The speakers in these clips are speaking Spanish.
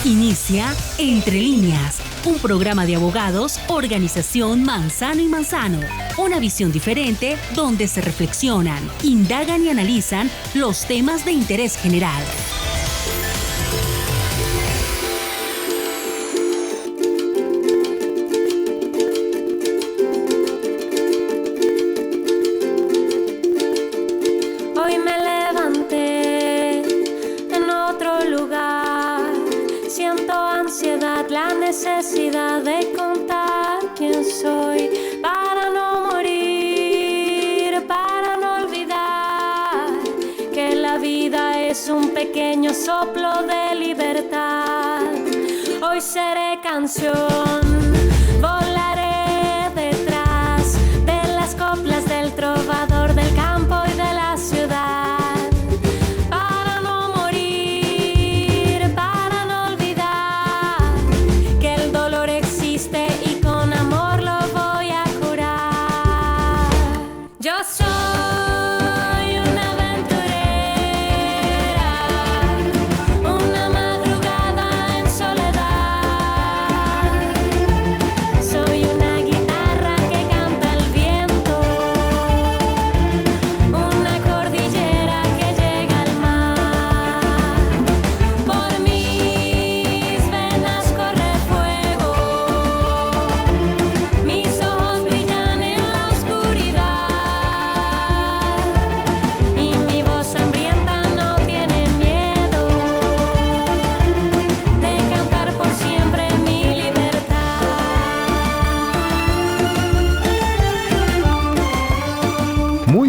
Inicia Entre Líneas, un programa de abogados, organización Manzano y Manzano. Una visión diferente donde se reflexionan, indagan y analizan los temas de interés general. Hoy me levanté en otro lugar. Siento ansiedad, la necesidad de contar quién soy para no morir, para no olvidar que la vida es un pequeño soplo de libertad. Hoy seré canción, volaré detrás de las coplas del trovador del campo y de la ciudad.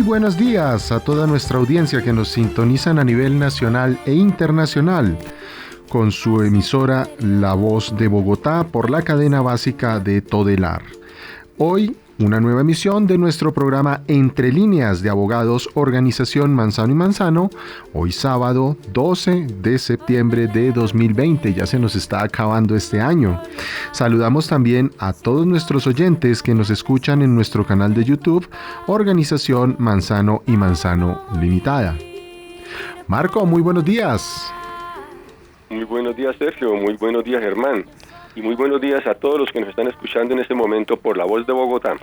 Buenos días a toda nuestra audiencia que nos sintonizan a nivel nacional e internacional con su emisora La Voz de Bogotá por la cadena básica de Todelar. Hoy una nueva emisión de nuestro programa Entre Líneas de Abogados, Organización Manzano y Manzano, hoy sábado 12 de septiembre de 2020, ya se nos está acabando este año. Saludamos también a todos nuestros oyentes que nos escuchan en nuestro canal de YouTube, Organización Manzano y Manzano Limitada. Marco, muy buenos días. Muy buenos días, Sergio, muy buenos días, Germán. Y muy buenos días a todos los que nos están escuchando en este momento por La Voz de Bogotá.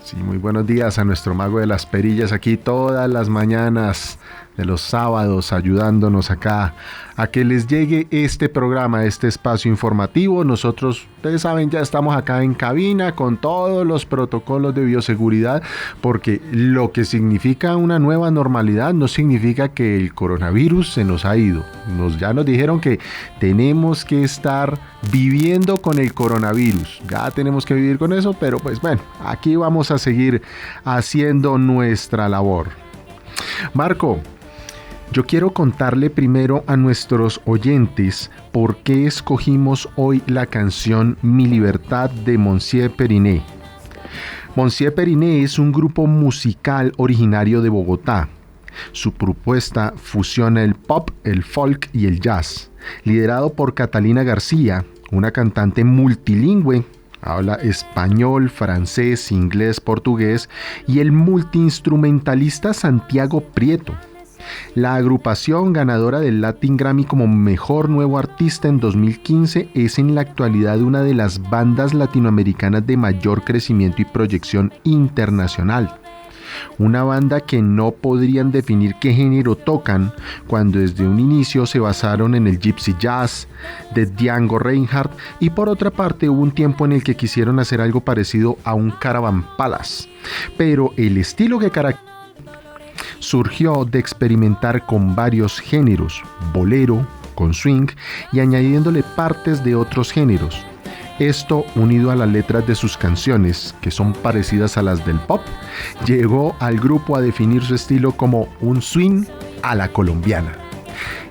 Sí, muy buenos días a nuestro mago de las perillas aquí todas las mañanas de los sábados ayudándonos acá a que les llegue este programa, este espacio informativo. Nosotros, ustedes saben, ya estamos acá en cabina con todos los protocolos de bioseguridad, porque lo que significa una nueva normalidad no significa que el coronavirus se nos ha ido. Ya nos dijeron que tenemos que estar viviendo con el coronavirus. Ya tenemos que vivir con eso, pero pues bueno, aquí vamos a seguir haciendo nuestra labor. Marco, yo quiero contarle primero a nuestros oyentes por qué escogimos hoy la canción Mi Libertad de Monsieur Periné. Monsieur Periné es un grupo musical originario de Bogotá. Su propuesta fusiona el pop, el folk y el jazz, liderado por Catalina García, una cantante multilingüe. Habla español, francés, inglés, portugués, y el multiinstrumentalista Santiago Prieto. La agrupación ganadora del Latin Grammy como Mejor Nuevo Artista en 2015 es en la actualidad una de las bandas latinoamericanas de mayor crecimiento y proyección internacional. Una banda que no podrían definir qué género tocan cuando desde un inicio se basaron en el gypsy jazz de Django Reinhardt, y por otra parte hubo un tiempo en el que quisieron hacer algo parecido a un Caravan Palace, pero el estilo que surgió de experimentar con varios géneros, bolero, con swing y añadiéndole partes de otros géneros. Esto, unido a las letras de sus canciones, que son parecidas a las del pop, llevó al grupo a definir su estilo como un swing a la colombiana.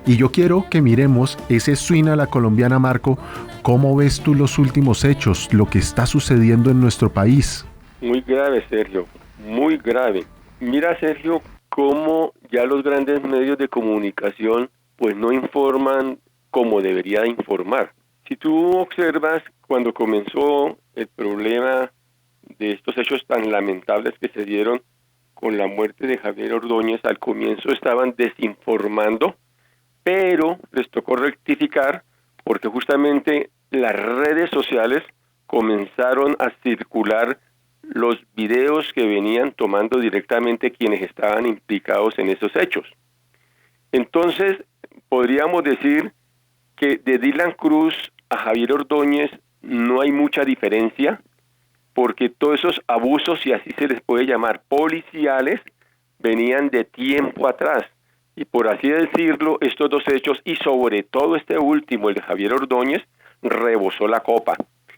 Y yo quiero que miremos ese swing a la colombiana, Marco. ¿Cómo ves tú los últimos hechos, lo que está sucediendo en nuestro país? Muy grave, Sergio, muy grave. Mira, Sergio, cómo ya los grandes medios de comunicación pues no informan como debería informar. Si tú observas, cuando comenzó el problema de estos hechos tan lamentables que se dieron con la muerte de Javier Ordóñez, al comienzo estaban desinformando, pero les tocó rectificar porque justamente las redes sociales comenzaron a circular los videos que venían tomando directamente quienes estaban implicados en esos hechos. Entonces, podríamos decir que de Dylan Cruz a Javier Ordóñez no hay mucha diferencia, porque todos esos abusos, si así se les puede llamar, policiales, venían de tiempo atrás. Y por así decirlo, estos dos hechos, y sobre todo este último, el de Javier Ordóñez, rebosó la copa.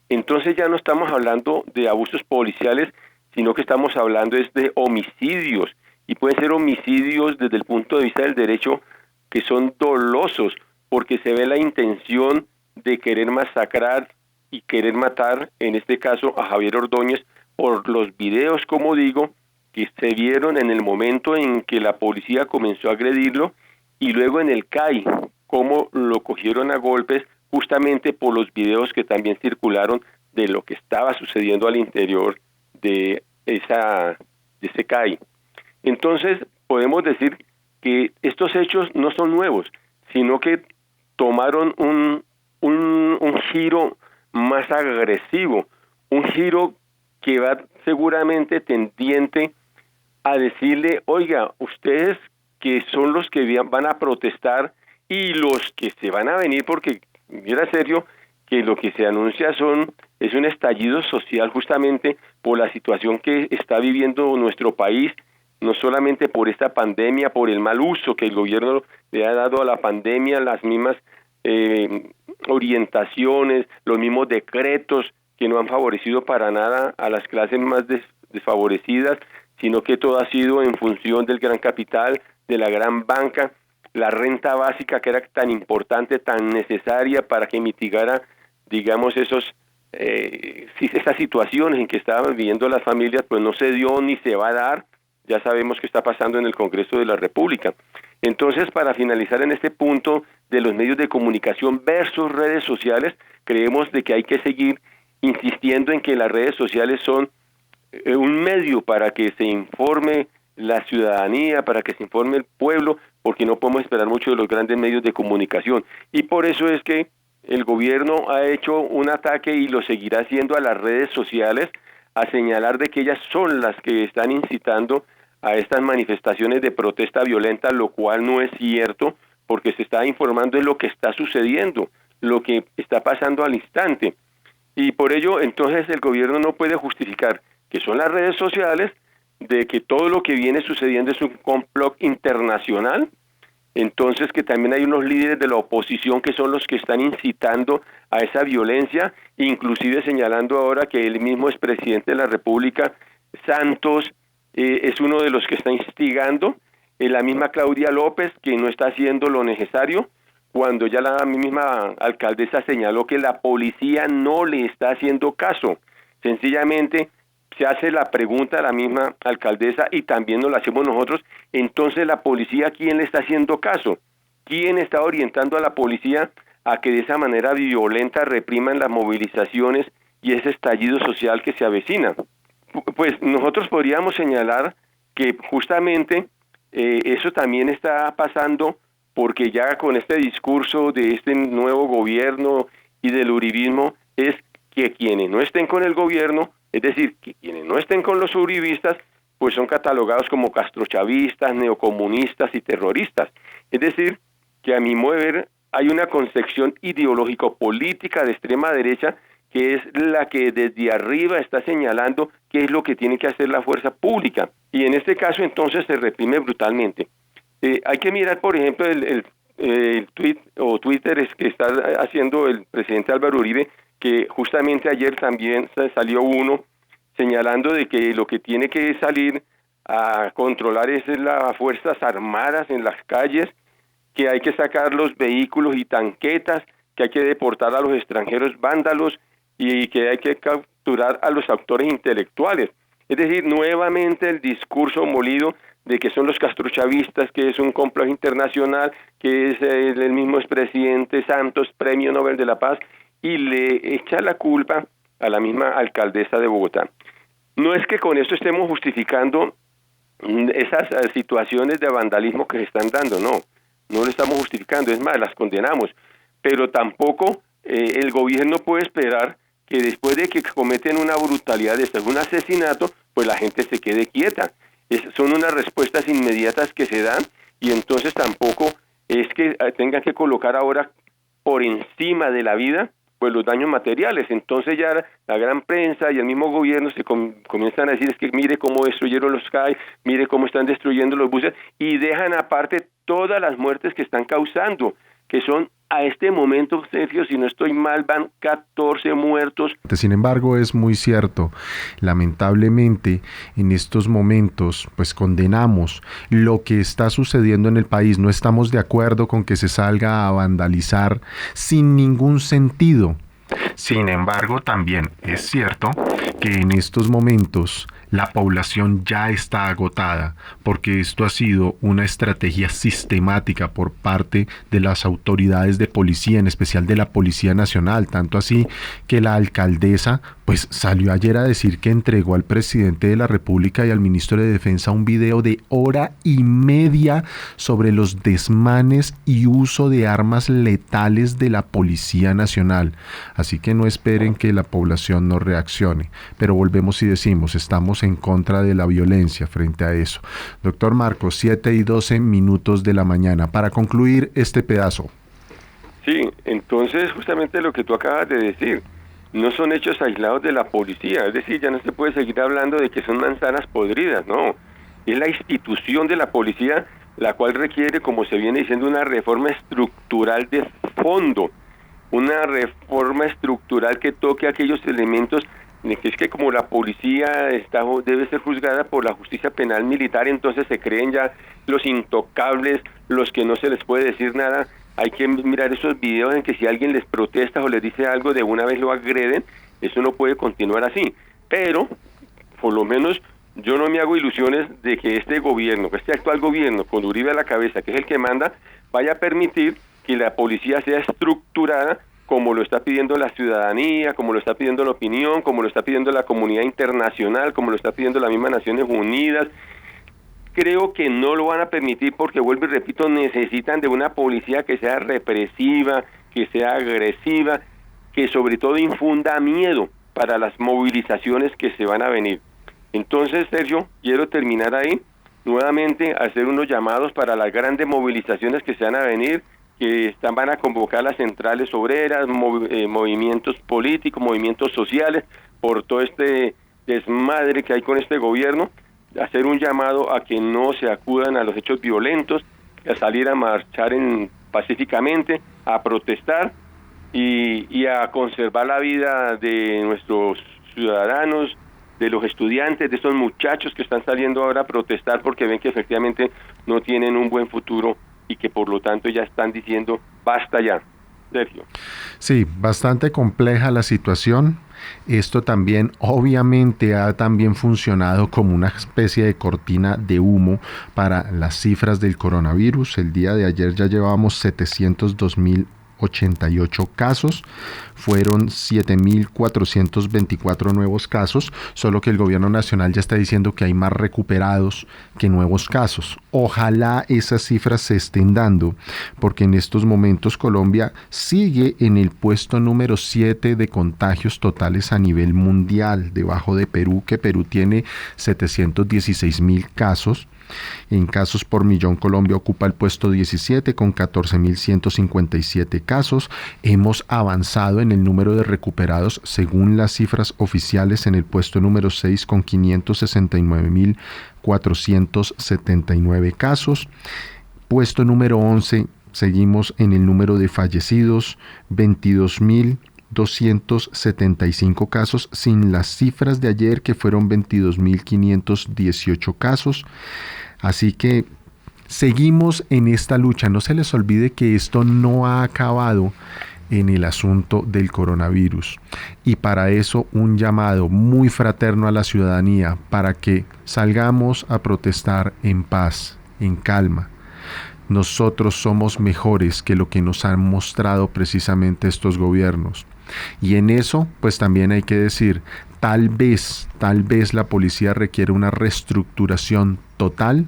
Entonces ya no estamos hablando de abusos policiales, sino que estamos hablando es de homicidios, y pueden ser homicidios desde el punto de vista del derecho que son dolosos, porque se ve la intención de querer masacrar y querer matar, en este caso a Javier Ordóñez, por los videos, como digo, que se vieron en el momento en que la policía comenzó a agredirlo, y luego en el CAI, cómo lo cogieron a golpes, justamente por los videos que también circularon de lo que estaba sucediendo al interior de ese CAI. Entonces, podemos decir que estos hechos no son nuevos, sino que tomaron un giro más agresivo, un giro que va seguramente tendiente a decirle, oiga, ustedes que son los que van a protestar y los que se van a venir, porque mira, Sergio, que lo que se anuncia es un estallido social justamente por la situación que está viviendo nuestro país, no solamente por esta pandemia, por el mal uso que el gobierno le ha dado a la pandemia, las mismas orientaciones, los mismos decretos que no han favorecido para nada a las clases más desfavorecidas, sino que todo ha sido en función del gran capital, de la gran banca, la renta básica que era tan importante, tan necesaria para que mitigara, digamos, esas situaciones en que estaban viviendo las familias, pues no se dio ni se va a dar. Ya sabemos qué está pasando en el Congreso de la República. Entonces, para finalizar en este punto de los medios de comunicación versus redes sociales, creemos de que hay que seguir insistiendo en que las redes sociales son un medio para que se informe la ciudadanía, para que se informe el pueblo, porque no podemos esperar mucho de los grandes medios de comunicación. Y por eso es que el gobierno ha hecho un ataque y lo seguirá haciendo a las redes sociales, a señalar de que ellas son las que están incitando a estas manifestaciones de protesta violenta, lo cual no es cierto, porque se está informando de lo que está sucediendo, lo que está pasando al instante. Y por ello, entonces, el gobierno no puede justificar que son las redes sociales, de que todo lo que viene sucediendo es un complot internacional, entonces que también hay unos líderes de la oposición que son los que están incitando a esa violencia, inclusive señalando ahora que el mismo expresidente de la República, Santos, es uno de los que está instigando, la misma Claudia López, que no está haciendo lo necesario, cuando ya la misma alcaldesa señaló que la policía no le está haciendo caso. Sencillamente se hace la pregunta a la misma alcaldesa y también nos la hacemos nosotros, entonces la policía, ¿quién le está haciendo caso? ¿Quién está orientando a la policía a que de esa manera violenta repriman las movilizaciones y ese estallido social que se avecina? Pues nosotros podríamos señalar que justamente eso también está pasando porque ya con este discurso de este nuevo gobierno y del uribismo es que quienes no estén con el gobierno, es decir, que quienes no estén con los uribistas, pues son catalogados como castrochavistas, neocomunistas y terroristas. Es decir, que a mi modo de ver hay una concepción ideológico-política de extrema derecha que es la que desde arriba está señalando qué es lo que tiene que hacer la fuerza pública. Y en este caso entonces se reprime brutalmente. Hay que mirar, por ejemplo, el tweet o Twitter que está haciendo el presidente Álvaro Uribe, que justamente ayer también salió uno señalando de que lo que tiene que salir a controlar es las Fuerzas Armadas en las calles, que hay que sacar los vehículos y tanquetas, que hay que deportar a los extranjeros vándalos y que hay que capturar a los autores intelectuales. Es decir, nuevamente el discurso molido de que son los castrochavistas, que es un complot internacional, que es el mismo expresidente Santos, Premio Nobel de la Paz, y le echa la culpa a la misma alcaldesa de Bogotá. No es que con esto estemos justificando esas situaciones de vandalismo que se están dando, no lo estamos justificando, es más, las condenamos, pero tampoco el gobierno puede esperar que después de que cometen una brutalidad de un asesinato, pues la gente se quede quieta. Son unas respuestas inmediatas que se dan, y entonces tampoco es que tengan que colocar ahora por encima de la vida pues los daños materiales. Entonces ya la gran prensa y el mismo gobierno se comienzan a decir, es que mire cómo destruyeron los CAI, mire cómo están destruyendo los buses, y dejan aparte todas las muertes que están causando, que son a este momento, Sergio, si no estoy mal, van 14 muertos. Sin embargo, es muy cierto. Lamentablemente, en estos momentos, pues condenamos lo que está sucediendo en el país. No estamos de acuerdo con que se salga a vandalizar sin ningún sentido. Sin embargo, también es cierto que en estos momentos la población ya está agotada, porque esto ha sido una estrategia sistemática por parte de las autoridades de policía, en especial de la Policía Nacional, tanto así que la alcaldesa pues salió ayer a decir que entregó al presidente de la República y al ministro de Defensa un video de 1.5 horas sobre los desmanes y uso de armas letales de la Policía Nacional. Así que no esperen que la población no reaccione, pero volvemos y decimos, estamos en contra de la violencia frente a eso. Doctor Marcos, 7:12 de la mañana. Para concluir este pedazo. Sí, entonces justamente lo que tú acabas de decir, no son hechos aislados de la policía, es decir, ya no se puede seguir hablando de que son manzanas podridas, no, es la institución de la policía la cual requiere, como se viene diciendo, una reforma estructural de fondo, una reforma estructural que toque aquellos elementos que es que como la policía debe ser juzgada por la justicia penal militar, entonces se creen ya los intocables, los que no se les puede decir nada. Hay que mirar esos videos en que si alguien les protesta o les dice algo, de una vez lo agreden. Eso no puede continuar así. Pero, por lo menos, yo no me hago ilusiones de que este gobierno, que este actual gobierno, con Uribe a la cabeza, que es el que manda, vaya a permitir que la policía sea estructurada como lo está pidiendo la ciudadanía, como lo está pidiendo la opinión, como lo está pidiendo la comunidad internacional, como lo está pidiendo las mismas Naciones Unidas. Creo que no lo van a permitir porque, vuelvo y repito, necesitan de una policía que sea represiva, que sea agresiva, que sobre todo infunda miedo para las movilizaciones que se van a venir. Entonces, Sergio, quiero terminar ahí, nuevamente hacer unos llamados para las grandes movilizaciones que se van a venir, que van a convocar las centrales obreras, movimientos políticos, movimientos sociales, por todo este desmadre que hay con este gobierno, hacer un llamado a que no se acudan a los hechos violentos, a salir a marchar pacíficamente, a protestar y a conservar la vida de nuestros ciudadanos, de los estudiantes, de estos muchachos que están saliendo ahora a protestar porque ven que efectivamente no tienen un buen futuro y que por lo tanto ya están diciendo basta ya. Sergio. Sí, bastante compleja la situación. Esto también obviamente ha también funcionado como una especie de cortina de humo para las cifras del coronavirus. El día de ayer ya llevábamos 702.088 casos, fueron 7.424 nuevos casos, solo que el gobierno nacional ya está diciendo que hay más recuperados que nuevos casos. Ojalá esas cifras se estén dando, porque en estos momentos Colombia sigue en el puesto número 7 de contagios totales a nivel mundial, debajo de Perú, que Perú tiene 716.000 casos. En casos por millón, Colombia ocupa el puesto 17 con 14.157 casos. Hemos avanzado en el número de recuperados según las cifras oficiales en el puesto número 6 con 569.479 casos. Puesto número 11, seguimos en el número de fallecidos, 22.275 casos, sin las cifras de ayer que fueron 22.518 casos. Así que seguimos en esta lucha. No se les olvide que esto no ha acabado en el asunto del coronavirus. Y para eso un llamado muy fraterno a la ciudadanía para que salgamos a protestar en paz, en calma. Nosotros somos mejores que lo que nos han mostrado precisamente estos gobiernos. Y en eso, pues también hay que decir, tal vez la policía requiere una reestructuración total.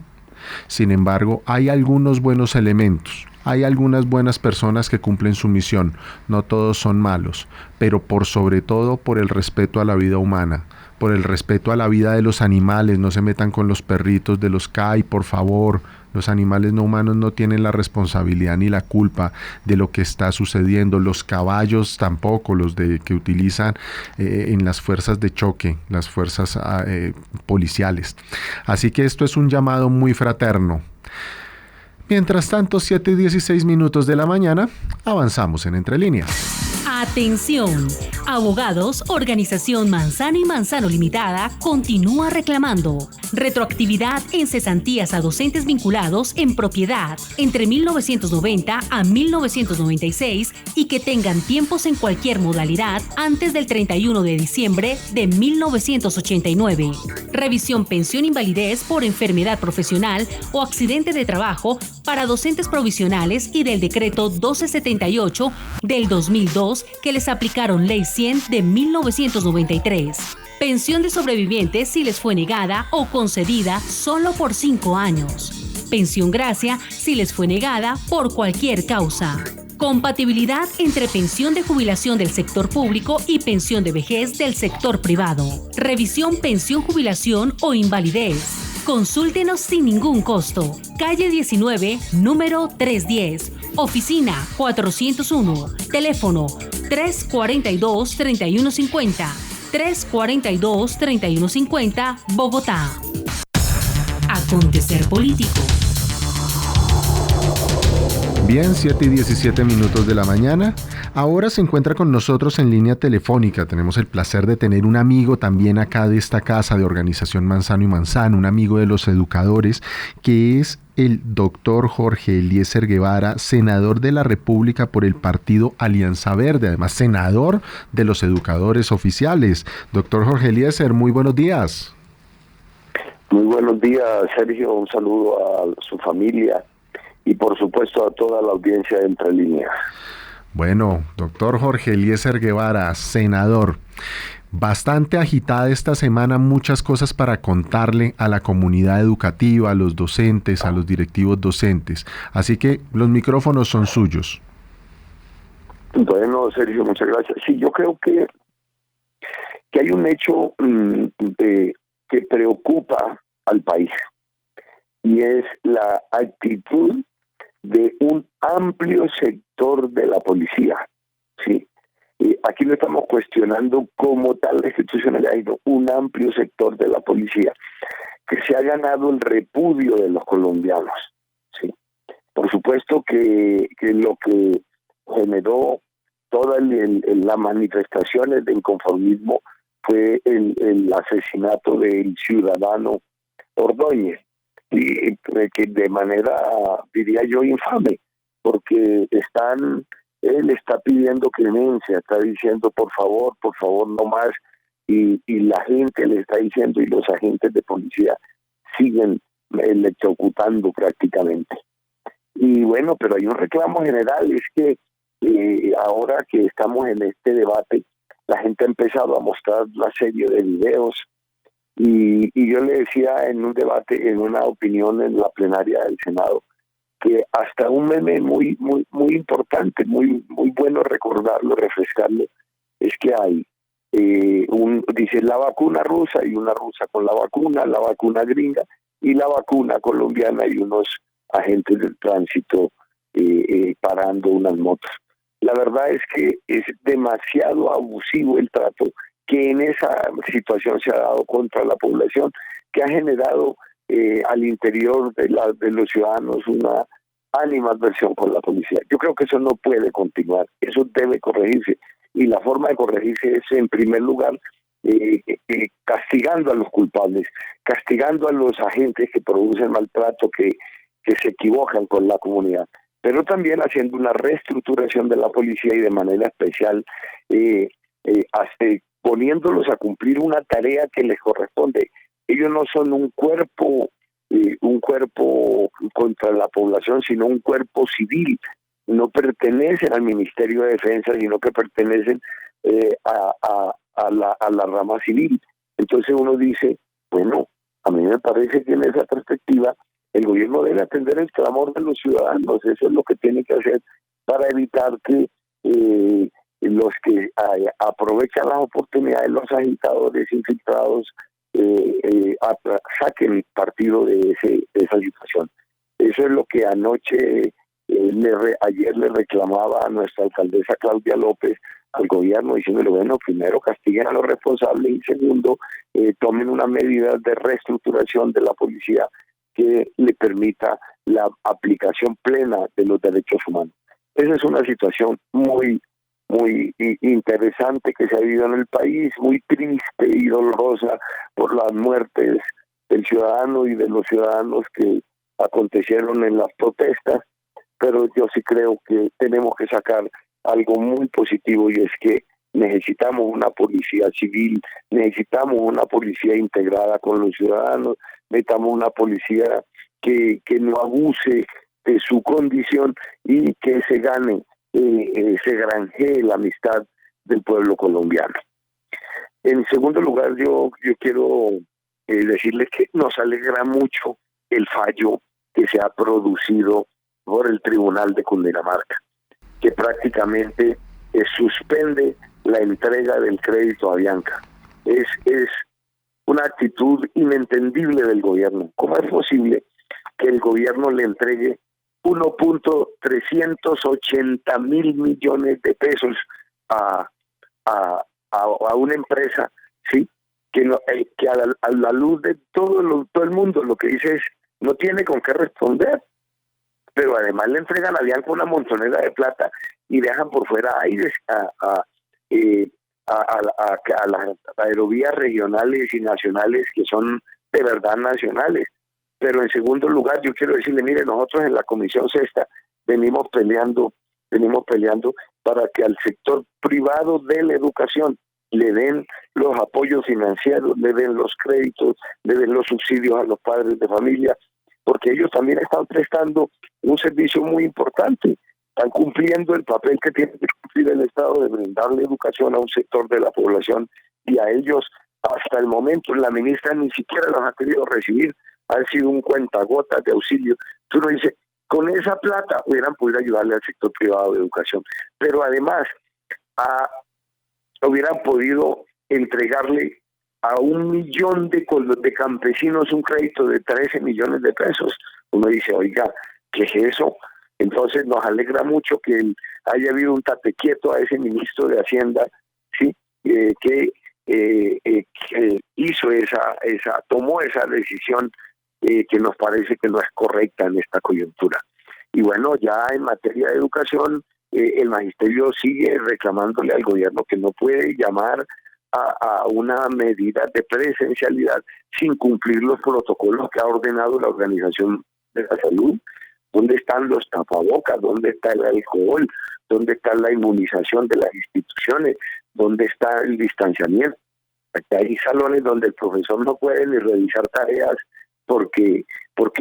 Sin embargo, hay algunos buenos elementos, Hay algunas buenas personas que cumplen su misión, no todos son malos, pero por sobre todo por el respeto a la vida humana, por el respeto a la vida de los animales. No se metan con los perritos de los CAI, por favor. Los animales no humanos no tienen la responsabilidad ni la culpa de lo que está sucediendo. Los caballos tampoco, los que utilizan en las fuerzas de choque, las fuerzas policiales. Así que esto es un llamado muy fraterno. Mientras tanto, 7:16 de la mañana, avanzamos en Entre Líneas. Atención, abogados, Organización Manzano y Manzano Limitada continúa reclamando retroactividad en cesantías a docentes vinculados en propiedad entre 1990 a 1996 y que tengan tiempos en cualquier modalidad antes del 31 de diciembre de 1989. Revisión pensión invalidez por enfermedad profesional o accidente de trabajo para docentes provisionales y del decreto 1278 del 2002 que les aplicaron Ley 100 de 1993. Pensión de sobrevivientes si les fue negada o concedida solo por 5 años. Pensión gracia si les fue negada por cualquier causa. Compatibilidad entre pensión de jubilación del sector público y pensión de vejez del sector privado. Revisión pensión jubilación o invalidez. Consúltenos sin ningún costo. Calle 19, número 310. Oficina 401. Teléfono 342-3150. 342-3150, Bogotá. Acontecer político. Bien, 7:17 de la mañana. Ahora se encuentra con nosotros en línea telefónica. Tenemos el placer de tener un amigo también acá de esta casa de Organización Manzano y Manzano, un amigo de los educadores, que es el doctor Jorge Eliezer Guevara, senador de la República por el partido Alianza Verde, además senador de los educadores oficiales. Doctor Jorge Eliezer, muy buenos días. Muy buenos días, Sergio. Un saludo a su familia y por supuesto a toda la audiencia de Entre Líneas. Bueno, doctor Jorge Eliezer Guevara, senador, bastante agitada esta semana, muchas cosas para contarle a la comunidad educativa, a los docentes, a los directivos docentes. Así que los micrófonos son suyos. Bueno, Sergio, muchas gracias. Sí, yo creo que hay un hecho que preocupa al país y es la actitud de un amplio sector de la policía, ¿sí? Aquí no estamos cuestionando como tal la institucionalidad, sino un amplio sector de la policía que se ha ganado el repudio de los colombianos, ¿sí? Por supuesto que lo que generó todas las manifestaciones de inconformismo fue el asesinato del ciudadano Ordóñez, y que de manera, diría yo, infame, porque él está pidiendo clemencia, está diciendo por favor, no más, y la gente le está diciendo, y los agentes de policía siguen electrocutando prácticamente. Y bueno, pero hay un reclamo general, es que ahora que estamos en este debate, la gente ha empezado a mostrar la serie de videos. Y yo le decía en un debate, en una opinión en la plenaria del Senado, que hasta un meme muy importante, muy bueno recordarlo, refrescarlo, es que hay dice la vacuna rusa y una rusa con la vacuna gringa y la vacuna colombiana y unos agentes del tránsito parando unas motos. La verdad es que es demasiado abusivo el trato que en esa situación se ha dado contra la población, que ha generado al interior de los ciudadanos una animadversión con la policía. Yo creo que eso no puede continuar, eso debe corregirse, y la forma de corregirse es, en primer lugar, castigando a los culpables, castigando a los agentes que producen maltrato, que se equivocan con la comunidad, pero también haciendo una reestructuración de la policía y de manera especial poniéndolos a cumplir una tarea que les corresponde. Ellos no son un cuerpo contra la población, sino un cuerpo civil. No pertenecen al Ministerio de Defensa, sino que pertenecen a la rama civil. Entonces uno dice, bueno, a mí me parece que en esa perspectiva El gobierno debe atender el clamor de los ciudadanos, eso es lo que tiene que hacer para evitar que los que aprovechan las oportunidades, los agitadores infiltrados, saquen partido de esa situación. Eso es lo que anoche, ayer le reclamaba a nuestra alcaldesa Claudia López al gobierno, diciéndole, bueno, primero castiguen a los responsables y segundo, tomen una medida de reestructuración de la policía que le permita la aplicación plena de los derechos humanos. Esa es una situación muy interesante que se ha vivido en el país, muy triste y dolorosa por las muertes del ciudadano y de los ciudadanos que acontecieron en las protestas, pero yo sí creo que tenemos que sacar algo muy positivo, y es que necesitamos una policía civil, necesitamos una policía integrada con los ciudadanos, necesitamos una policía que no abuse de su condición y que se granjee la amistad del pueblo colombiano. En segundo lugar, yo quiero decirles que nos alegra mucho el fallo que se ha producido por el Tribunal de Cundinamarca, que prácticamente suspende la entrega del crédito a Avianca. Es una actitud inentendible del gobierno. ¿Cómo es posible que el gobierno le entregue 1.380 mil millones de pesos a una empresa, sí, que a la luz de todo el mundo lo que dice es no tiene con qué responder, pero además le entregan a Avianca una montonera de plata y dejan por fuera aires a las aerovías regionales y nacionales que son de verdad nacionales. Pero en segundo lugar, yo quiero decirle, mire, nosotros en la Comisión Sexta venimos peleando para que al sector privado de la educación le den los apoyos financieros, le den los créditos, le den los subsidios a los padres de familia, porque ellos también están prestando un servicio muy importante, están cumpliendo el papel que tiene que cumplir el Estado de brindarle educación a un sector de la población, y a ellos hasta el momento la ministra ni siquiera los ha querido recibir, han sido un cuentagotas de auxilio. Tú no dices, con esa plata hubieran podido ayudarle al sector privado de educación, pero además hubieran podido entregarle a 1 millón de campesinos un crédito de 13 millones de pesos. Uno dice, oiga, ¿qué es eso? Entonces nos alegra mucho que haya habido un tate quieto a ese ministro de Hacienda, sí, que hizo tomó esa decisión que nos parece que no es correcta en esta coyuntura. Y bueno, ya en materia de educación, el magisterio sigue reclamándole al gobierno que no puede llamar a una medida de presencialidad sin cumplir los protocolos que ha ordenado la Organización de la Salud. ¿Dónde están los tapabocas? ¿Dónde está el alcohol? ¿Dónde está la inmunización de las instituciones? ¿Dónde está el distanciamiento? Aquí hay salones donde el profesor no puede ni revisar tareas porque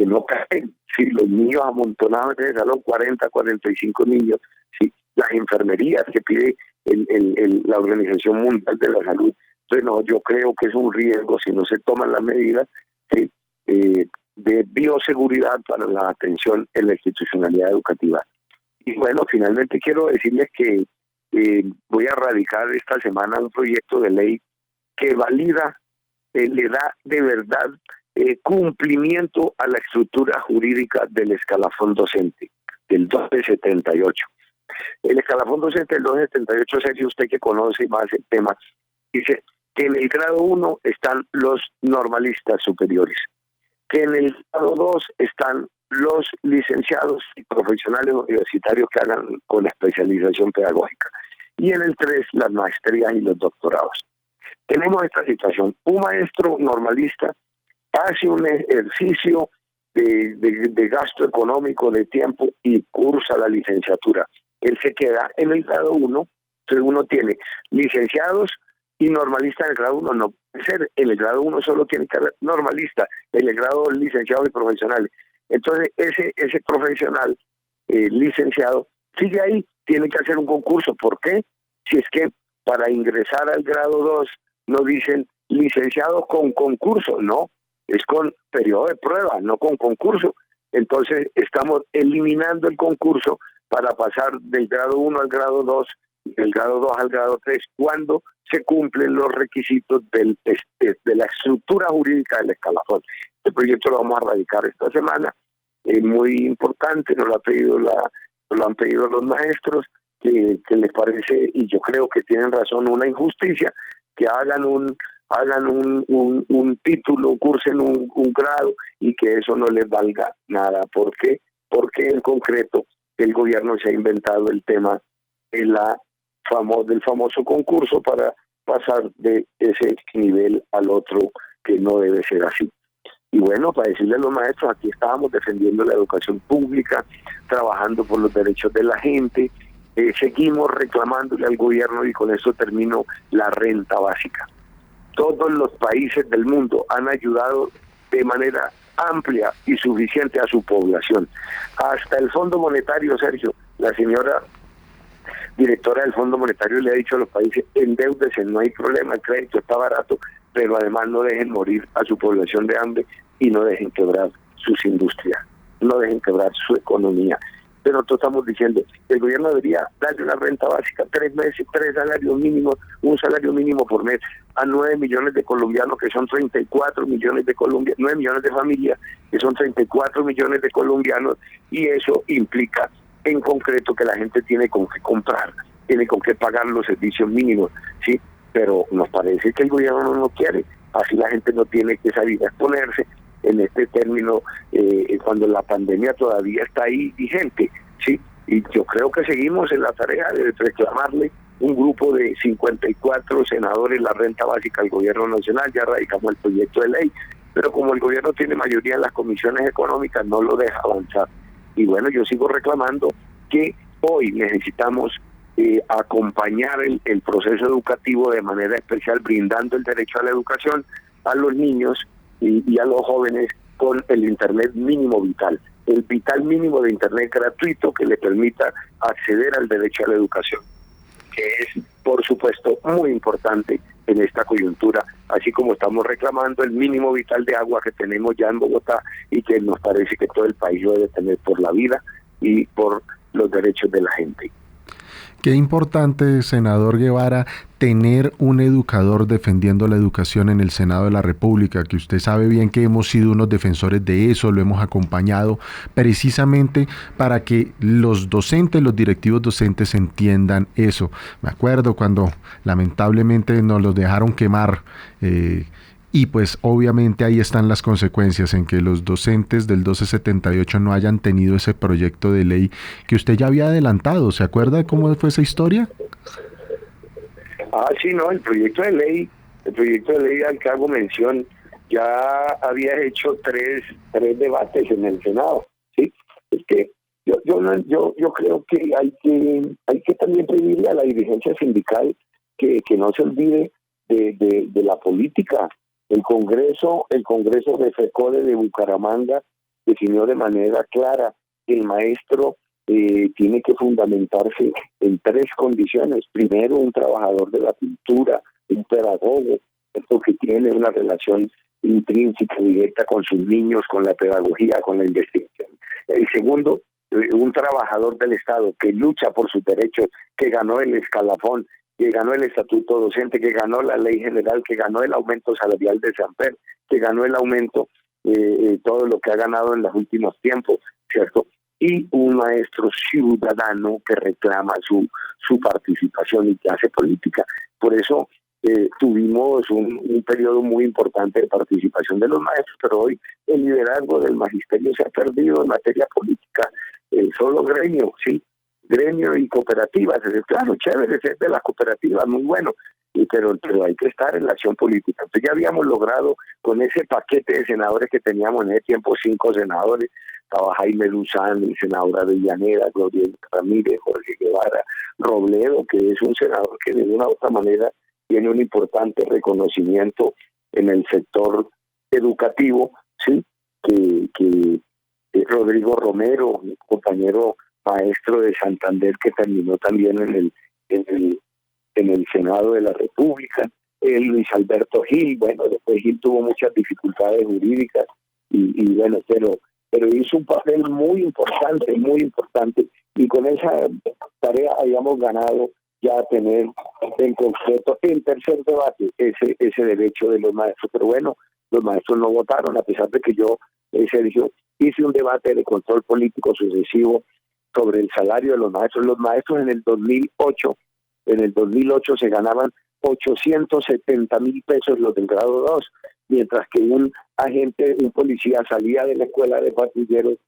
no caen. Si los niños amontonados en el salón, 40, 45 niños, ¿sí? Las enfermerías que pide la Organización Mundial de la Salud. Entonces, no, yo creo que es un riesgo si no se toman las medidas, ¿sí? De bioseguridad para la atención en la institucionalidad educativa. Y bueno, finalmente quiero decirles que voy a radicar esta semana un proyecto de ley que valida, le da de verdad cumplimiento a la estructura jurídica del escalafón docente, del 1278. El escalafón docente del 1278, Sergio, usted que conoce más el tema, dice que en el grado 1 están los normalistas superiores, que en el grado 2 están los licenciados y profesionales universitarios que hagan con especialización pedagógica, y en el 3 las maestrías y los doctorados. Tenemos esta situación: un maestro normalista hace un ejercicio de gasto económico, de tiempo, y cursa la licenciatura. Él se queda en el grado 1, entonces uno tiene licenciados y normalistas en el grado 1, no puede ser. En el grado 1 solo tiene que haber normalista, en el grado 2 licenciados y profesionales. Entonces ese profesional licenciado sigue ahí, tiene que hacer un concurso. ¿Por qué? Si es que para ingresar al grado 2 no dicen licenciado con concurso, no, es con periodo de prueba, no con concurso. Entonces estamos eliminando el concurso para pasar del grado 1 al grado 2, del grado 2 al grado 3, cuando se cumplen los requisitos de la estructura jurídica del escalafón. Este proyecto lo vamos a radicar esta semana, es muy importante, nos lo han pedido los maestros, que les parece, y yo creo que tienen razón, una injusticia, que hagan un título, cursen un grado y que eso no les valga nada. ¿Por qué? Porque en concreto el gobierno se ha inventado el tema del famoso concurso para pasar de ese nivel al otro, que no debe ser así. Y bueno, para decirle a los maestros, aquí estábamos defendiendo la educación pública, trabajando por los derechos de la gente, seguimos reclamándole al gobierno, y con eso termino, la renta básica. Todos los países del mundo han ayudado de manera amplia y suficiente a su población. Hasta el Fondo Monetario, Sergio, la señora directora del Fondo Monetario le ha dicho a los países: endeúdense, no hay problema, el crédito está barato, pero además no dejen morir a su población de hambre y no dejen quebrar sus industrias, no dejen quebrar su economía. Pero nosotros estamos diciendo, el gobierno debería darle una renta básica, 3 meses, 3 salarios mínimos, un salario mínimo por mes a 9 millones de colombianos, que son 34 millones de colombianos, 9 millones de familias, que son 34 millones de colombianos, y eso implica en concreto que la gente tiene con qué comprar, tiene con qué pagar los servicios mínimos, ¿sí? Pero nos parece que el gobierno no lo quiere, así la gente no tiene que salir a exponerse en este término, cuando la pandemia todavía está ahí vigente, ¿sí? Y yo creo que seguimos en la tarea de reclamarle un grupo de 54 senadores la renta básica al gobierno nacional. Ya radicamos el proyecto de ley, pero como el gobierno tiene mayoría en las comisiones económicas, no lo deja avanzar. Y bueno, yo sigo reclamando que hoy necesitamos acompañar el proceso educativo de manera especial, brindando el derecho a la educación a los niños y a los jóvenes con el Internet mínimo vital, el vital mínimo de Internet gratuito que le permita acceder al derecho a la educación, que es, por supuesto, muy importante en esta coyuntura, así como estamos reclamando el mínimo vital de agua que tenemos ya en Bogotá y que nos parece que todo el país lo debe tener por la vida y por los derechos de la gente. Qué importante, senador Guevara, tener un educador defendiendo la educación en el Senado de la República, que usted sabe bien que hemos sido unos defensores de eso, lo hemos acompañado precisamente para que los docentes, los directivos docentes entiendan eso. Me acuerdo cuando lamentablemente nos los dejaron quemar, y pues obviamente ahí están las consecuencias en que los docentes del 1278 no hayan tenido ese proyecto de ley que usted ya había adelantado. ¿Se acuerda de cómo fue esa historia? Sí, no, el proyecto de ley al que hago mención, ya había hecho tres debates en el Senado, ¿sí? Es que yo creo que hay que también pedirle a la dirigencia sindical que no se olvide de la política. El Congreso de FECODE de Bucaramanga definió de manera clara que el maestro tiene que fundamentarse en 3 condiciones. Primero, un trabajador de la cultura, un pedagogo, esto que tiene una relación intrínseca, directa con sus niños, con la pedagogía, con la investigación. El segundo, un trabajador del Estado que lucha por sus derechos, que ganó el escalafón, que ganó el estatuto docente, que ganó la ley general, que ganó el aumento salarial de Sanper, que ganó el aumento, todo lo que ha ganado en los últimos tiempos, ¿cierto? Y un maestro ciudadano que reclama su participación y que hace política. Por eso tuvimos un periodo muy importante de participación de los maestros, pero hoy el liderazgo del magisterio se ha perdido en materia política. Solo gremio, sí, gremio y cooperativas. Claro, chévere ser de las cooperativas, muy bueno, pero hay que estar en la acción política. Entonces ya habíamos logrado con ese paquete de senadores que teníamos en ese tiempo, 5 senadores, estaba Jaime Luzán, el senador Avellaneda, Gloria Ramírez, Jorge Guevara, Robledo, que es un senador que de una u otra manera tiene un importante reconocimiento en el sector educativo, sí, que Rodrigo Romero, compañero maestro de Santander, que terminó también en el Senado de la República, Luis Alberto Gil. Bueno, después Gil tuvo muchas dificultades jurídicas y bueno, pero pero hizo un papel muy importante, y con esa tarea hayamos ganado ya tener en concreto en tercer debate ese derecho de los maestros. Pero bueno, los maestros no votaron, a pesar de que yo, Sergio, hice un debate de control político sucesivo sobre el salario de los maestros. Los maestros en el 2008 se ganaban 870,000 pesos los del grado 2, mientras que un policía salía de la escuela de patrulleros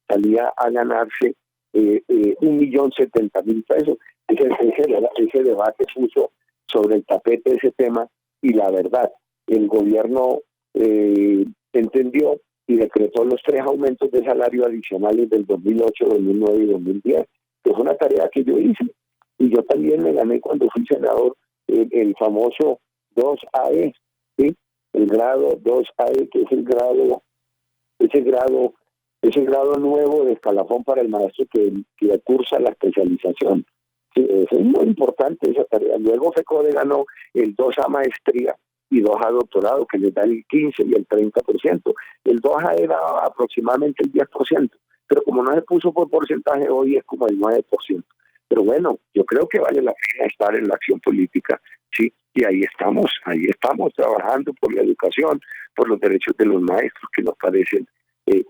salía a ganarse 1.070.000 pesos. Ese debate puso sobre el tapete ese tema, y la verdad, el gobierno entendió y decretó los 3 aumentos de salario adicionales del 2008, 2009 y 2010, que fue una tarea que yo hice. Y yo también me gané cuando fui senador el famoso 2AE, ¿sí? El grado 2AE, que es ese grado nuevo de escalafón para el maestro que cursa la especialización. Sí, es muy importante esa tarea. Luego FECODE ganó el 2A maestría y 2A doctorado, que les da el 15 y el 30%. El 2A era aproximadamente el 10%, pero como no se puso por porcentaje, hoy es como el 9%. Pero bueno, yo creo que vale la pena estar en la acción política, sí, y ahí estamos trabajando por la educación, por los derechos de los maestros, que nos parecen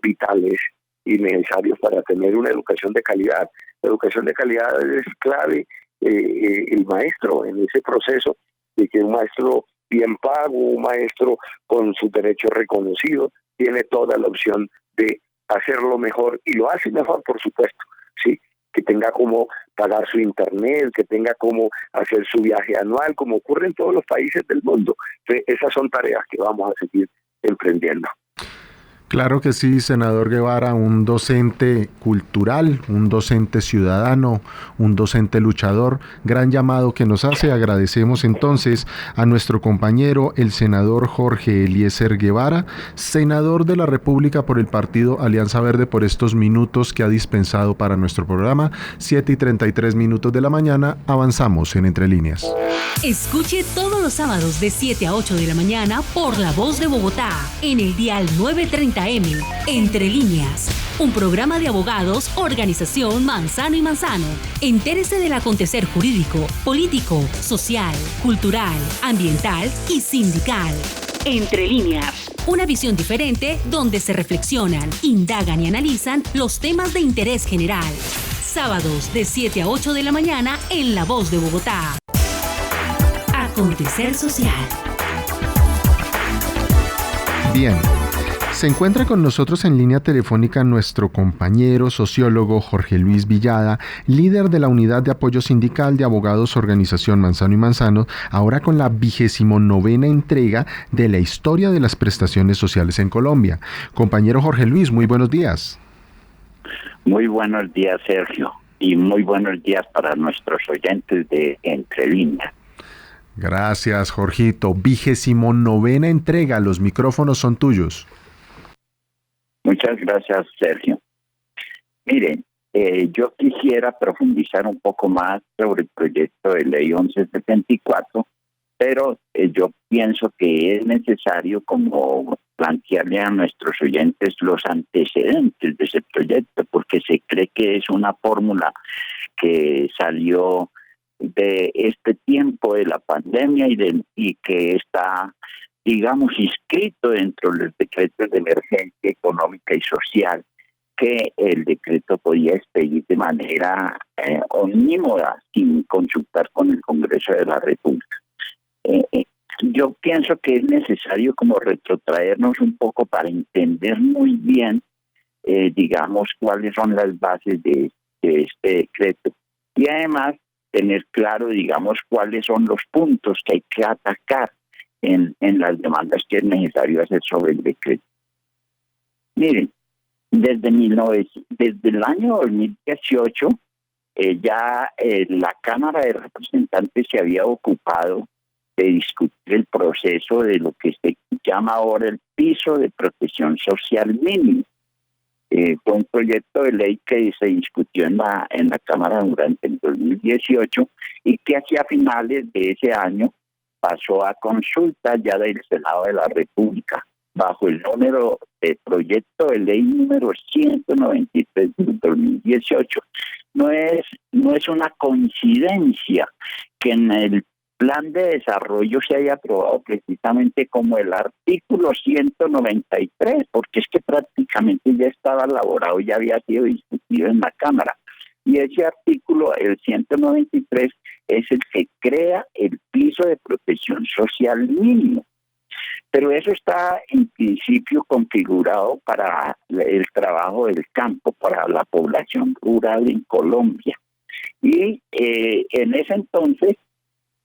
vitales y necesarios para tener una educación de calidad. La educación de calidad es clave, el maestro en ese proceso de que un maestro bien pago, un maestro con sus derechos reconocidos, tiene toda la opción de hacerlo mejor, y lo hace mejor, por supuesto, sí, que tenga como pagar su internet, que tenga como hacer su viaje anual, como ocurre en todos los países del mundo. Entonces, esas son tareas que vamos a seguir emprendiendo. Claro que sí, senador Guevara, un docente cultural, un docente ciudadano, un docente luchador. Gran llamado que nos hace. Agradecemos entonces a nuestro compañero, el senador Jorge Eliezer Guevara, senador de la República por el partido Alianza Verde, por estos minutos que ha dispensado para nuestro programa. 7:33 de la mañana, avanzamos en Entre Líneas. Escuche todos los sábados de 7 a 8 de la mañana por La Voz de Bogotá, en el dial 930M, Entre Líneas, un programa de abogados, organización Manzano y Manzano. Entérese del acontecer jurídico, político, social, cultural, ambiental y sindical. Entre Líneas, una visión diferente donde se reflexionan, indagan y analizan los temas de interés general. Sábados de 7 a 8 de la mañana en La Voz de Bogotá. Acontecer social. Bien. Se encuentra con nosotros en línea telefónica nuestro compañero sociólogo Jorge Luis Villada, líder de la Unidad de Apoyo Sindical de Abogados Organización Manzano y Manzano, ahora con la 29ª entrega de la historia de las prestaciones sociales en Colombia. Compañero Jorge Luis, muy buenos días. Muy buenos días, Sergio, y muy buenos días para nuestros oyentes de Entre Líneas. Gracias, Jorgito. 29ª entrega, los micrófonos son tuyos. Muchas gracias, Sergio. Miren, yo quisiera profundizar un poco más sobre el proyecto de ley 1174, pero yo pienso que es necesario como plantearle a nuestros oyentes los antecedentes de ese proyecto, porque se cree que es una fórmula que salió de este tiempo de la pandemia y que está, digamos, inscrito dentro de los decretos de emergencia económica y social que el decreto podía expedir de manera omnímoda, sin consultar con el Congreso de la República. Yo pienso que es necesario como retrotraernos un poco para entender muy bien, digamos, cuáles son las bases de este decreto. Y además, tener claro, digamos, cuáles son los puntos que hay que atacar en las demandas que es necesario hacer sobre el decreto. Miren, desde el año 2018 ya la Cámara de Representantes se había ocupado de discutir el proceso de lo que se llama ahora el piso de protección social mínimo. Fue un proyecto de ley que se discutió en la Cámara durante el 2018 y que hacia finales de ese año pasó a consulta ya del Senado de la República. bajo el número de proyecto de ley número 193 del 2018. No es una coincidencia que en el plan de desarrollo se haya aprobado precisamente como el artículo 193, porque es que prácticamente ya estaba elaborado, ya había sido discutido en la Cámara. Y ese artículo, el 193, es el que crea el piso de protección social mínimo. Pero eso está en principio configurado para el trabajo del campo, para la población rural en Colombia. Y en ese entonces,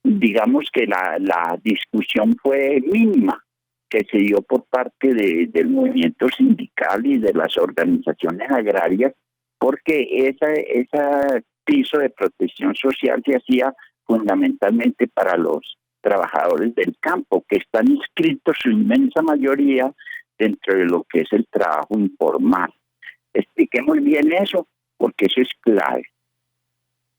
digamos que la discusión fue mínima, que se dio por parte del movimiento sindical y de las organizaciones agrarias, porque ese piso de protección social se hacía fundamentalmente para los trabajadores del campo, que están inscritos su inmensa mayoría dentro de lo que es el trabajo informal. Expliquemos bien eso, porque eso es clave.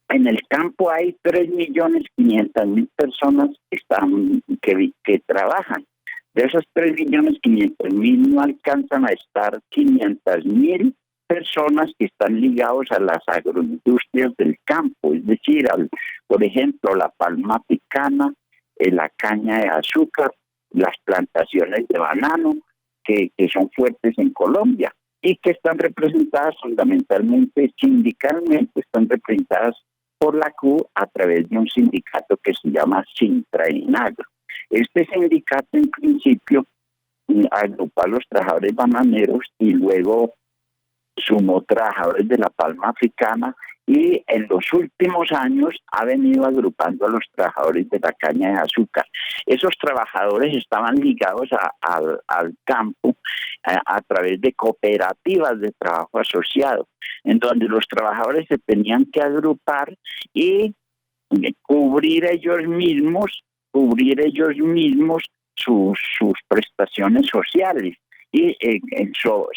En el campo hay 3.500.000 personas que trabajan. De esas 3.500.000 no alcanzan a estar 500.000 personas que están ligados a las agroindustrias del campo, es decir, por ejemplo, la palma africana, la caña de azúcar, las plantaciones de banano, que son fuertes en Colombia y que están representadas fundamentalmente, sindicalmente, están representadas por la CUT a través de un sindicato que se llama Sintrainagro. Este sindicato, en principio, agrupa a los trabajadores bananeros y luego sumó trabajadores de la palma africana, y en los últimos años ha venido agrupando a los trabajadores de la caña de azúcar. Esos trabajadores estaban ligados al campo a través de cooperativas de trabajo asociado, en donde los trabajadores se tenían que agrupar y cubrir ellos mismos sus prestaciones sociales y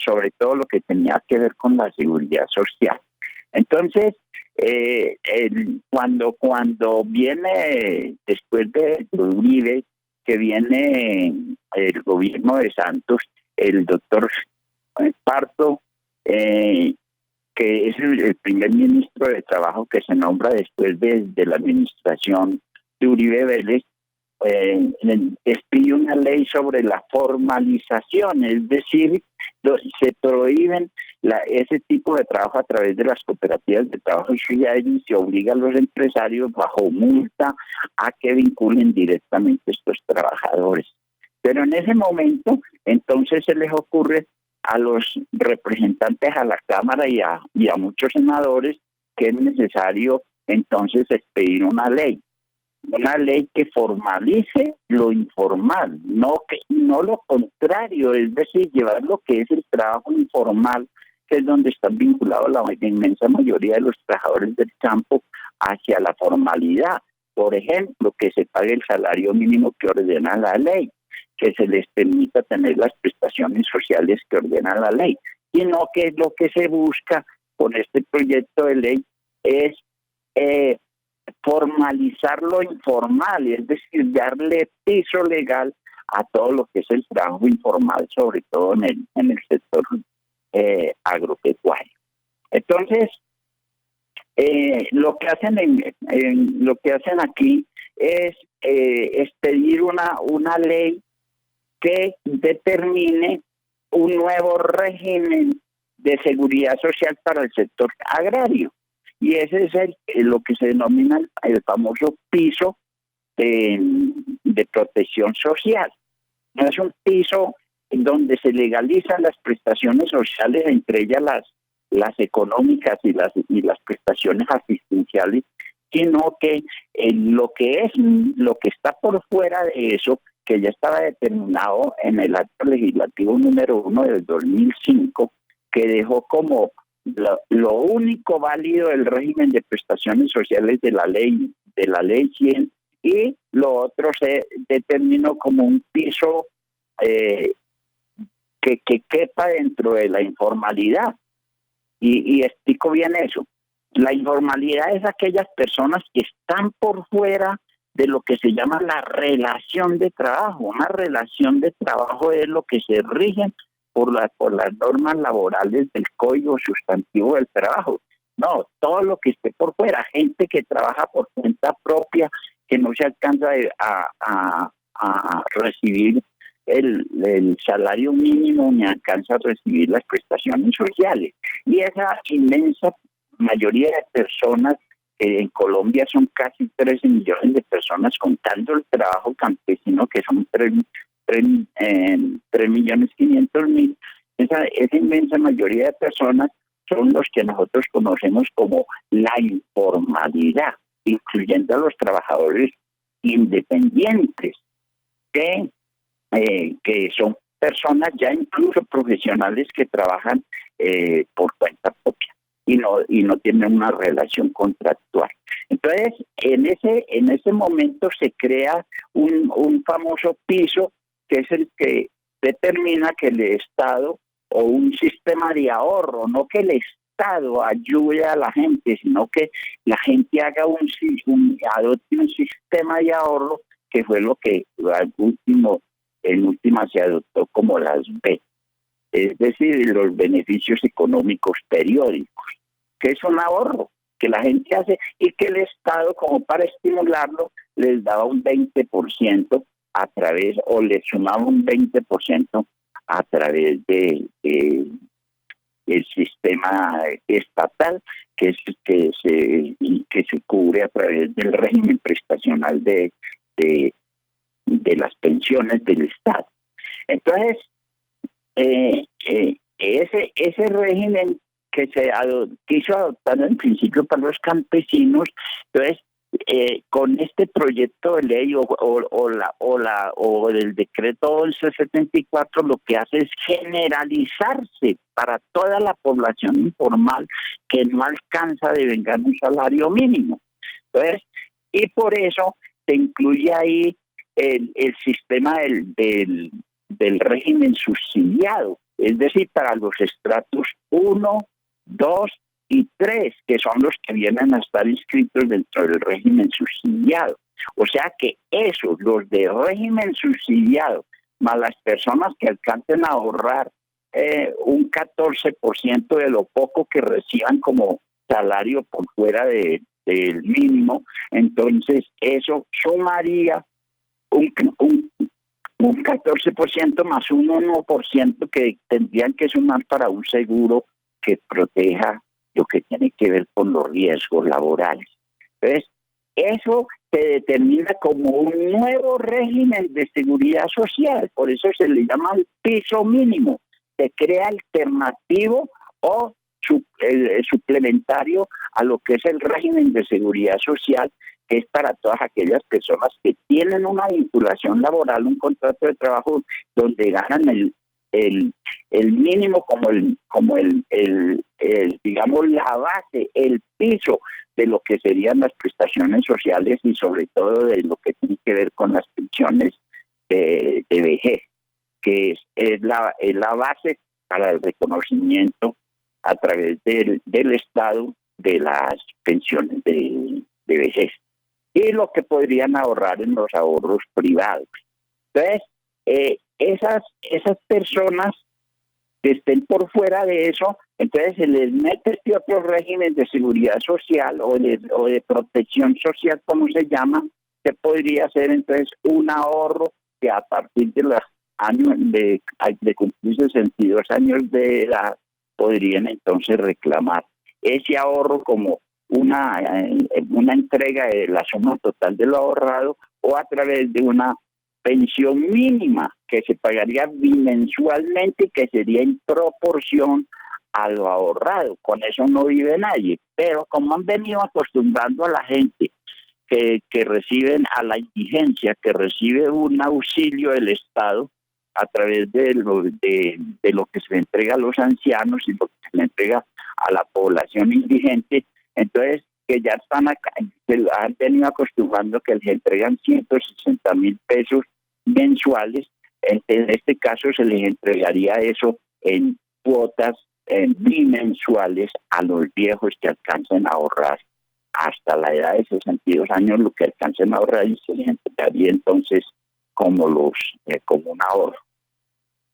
sobre todo lo que tenía que ver con la seguridad social. Entonces, cuando viene después de Uribe, que viene el gobierno de Santos, el doctor Pardo, que es el primer ministro de Trabajo que se nombra después de la administración de Uribe Vélez, expide una ley sobre la formalización, es decir, se prohíben ese tipo de trabajo a través de las cooperativas de trabajo social y se obliga a los empresarios bajo multa a que vinculen directamente a estos trabajadores. Pero en ese momento, entonces se les ocurre a los representantes a la Cámara y a muchos senadores que es necesario entonces expedir una ley que formalice lo informal, no lo contrario, es decir, llevar lo que es el trabajo informal, que es donde están vinculados la inmensa mayoría de los trabajadores del campo, hacia la formalidad. Por ejemplo, que se pague el salario mínimo que ordena la ley, que se les permita tener las prestaciones sociales que ordena la ley, sino que lo que se busca con este proyecto de ley es formalizar lo informal, es decir, darle piso legal a todo lo que es el trabajo informal, sobre todo en el sector agropecuario. Entonces, lo que hacen aquí es expedir una ley que determine un nuevo régimen de seguridad social para el sector agrario. Y ese es lo que se denomina el famoso piso de protección social. No es un piso en donde se legalizan las prestaciones sociales, entre ellas las económicas y las prestaciones asistenciales, sino que lo que está por fuera de eso, que ya estaba determinado en el acto legislativo número 1 del 2005, que dejó como lo único válido el régimen de prestaciones sociales de la ley 100, y lo otro se determinó como un piso que quepa dentro de la informalidad. Y explico bien eso. La informalidad es aquellas personas que están por fuera de lo que se llama la relación de trabajo. Una relación de trabajo es lo que se rigen por las normas laborales del Código Sustantivo del Trabajo. No, todo lo que esté por fuera, gente que trabaja por cuenta propia, que no se alcanza a recibir el salario mínimo ni alcanza a recibir las prestaciones sociales. Y esa inmensa mayoría de personas, en Colombia son casi 13 millones de personas, contando el trabajo campesino, que son 3.500.000, esa inmensa mayoría de personas son los que nosotros conocemos como la informalidad, incluyendo a los trabajadores independientes, que son personas ya incluso profesionales que trabajan por cuenta propia y no tienen una relación contractual. Entonces, en ese momento se crea un famoso piso, que es el que determina que el Estado, o un sistema de ahorro, no que el Estado ayude a la gente, sino que la gente haga adopte un sistema de ahorro, que fue lo que en última se adoptó como las B, es decir, los beneficios económicos periódicos, que es un ahorro que la gente hace y que el Estado, como para estimularlo, les daba un 20% a través, o les sumaba un 20% a través del sistema estatal, que se cubre a través del régimen prestacional de las pensiones del Estado. Entonces, ese régimen que se quiso adoptar en principio para los campesinos, entonces, con este proyecto de ley o del decreto 1174, lo que hace es generalizarse para toda la población informal que no alcanza a devengar un salario mínimo. Entonces, y por eso se incluye ahí el sistema del régimen subsidiado, es decir, para los estratos 1, 2 y 3, que son los que vienen a estar inscritos dentro del régimen subsidiado. O sea que esos, los de régimen subsidiado, más las personas que alcancen a ahorrar un 14% de lo poco que reciban como salario por fuera del mínimo, entonces eso sumaría un 14% más un 1% que tendrían que sumar para un seguro que proteja lo que tiene que ver con los riesgos laborales. Entonces, eso se determina como un nuevo régimen de seguridad social, por eso se le llama el piso mínimo. Se crea alternativo o suplementario a lo que es el régimen de seguridad social, que es para todas aquellas personas que tienen una vinculación laboral, un contrato de trabajo donde ganan el mínimo como digamos la base, el piso de lo que serían las prestaciones sociales y sobre todo de lo que tiene que ver con las pensiones de vejez, que es la base para el reconocimiento a través del Estado de las pensiones de vejez y lo que podrían ahorrar en los ahorros privados. Entonces, esas personas que estén por fuera de eso, entonces se les mete este otro régimen de seguridad social o de protección social, como se llama, que podría ser entonces un ahorro que a partir de los años de cumplir 62 años de edad podrían entonces reclamar ese ahorro como una entrega de la suma total de lo ahorrado o a través de una pensión mínima que se pagaría bimensualmente, que sería en proporción a lo ahorrado. Con eso no vive nadie, pero como han venido acostumbrando a la gente que reciben a la indigencia, que recibe un auxilio del Estado a través de lo que se le entrega a los ancianos y lo que se le entrega a la población indigente, entonces que ya están acá, se han venido acostumbrando que les entregan 160,000 pesos mensuales. En este caso se les entregaría eso en cuotas bimensuales a los viejos que alcanzan a ahorrar hasta la edad de 62 años lo que alcancen a ahorrar y se les entregaría entonces como un ahorro.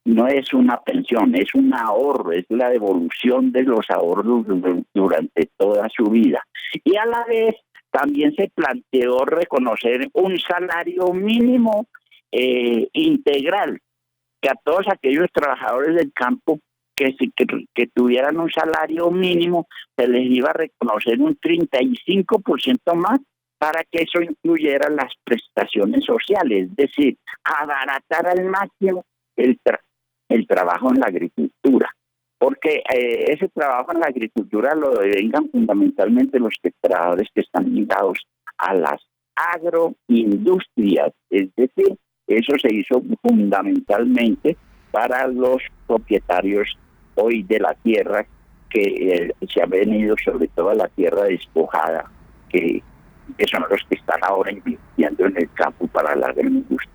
No es una pensión, es un ahorro, es la devolución de los ahorros durante toda su vida. Y a la vez también se planteó reconocer un salario mínimo integral, que a todos aquellos trabajadores del campo que tuvieran un salario mínimo se les iba a reconocer un 35% más para que eso incluyera las prestaciones sociales, es decir, abaratar al máximo el trabajo en la agricultura, porque ese trabajo en la agricultura lo devengan fundamentalmente los trabajadores que están ligados a las agroindustrias, es decir, eso se hizo fundamentalmente para los propietarios hoy de la tierra que se ha venido sobre todo a la tierra despojada, que son los que están ahora invirtiendo en el campo para la agroindustria.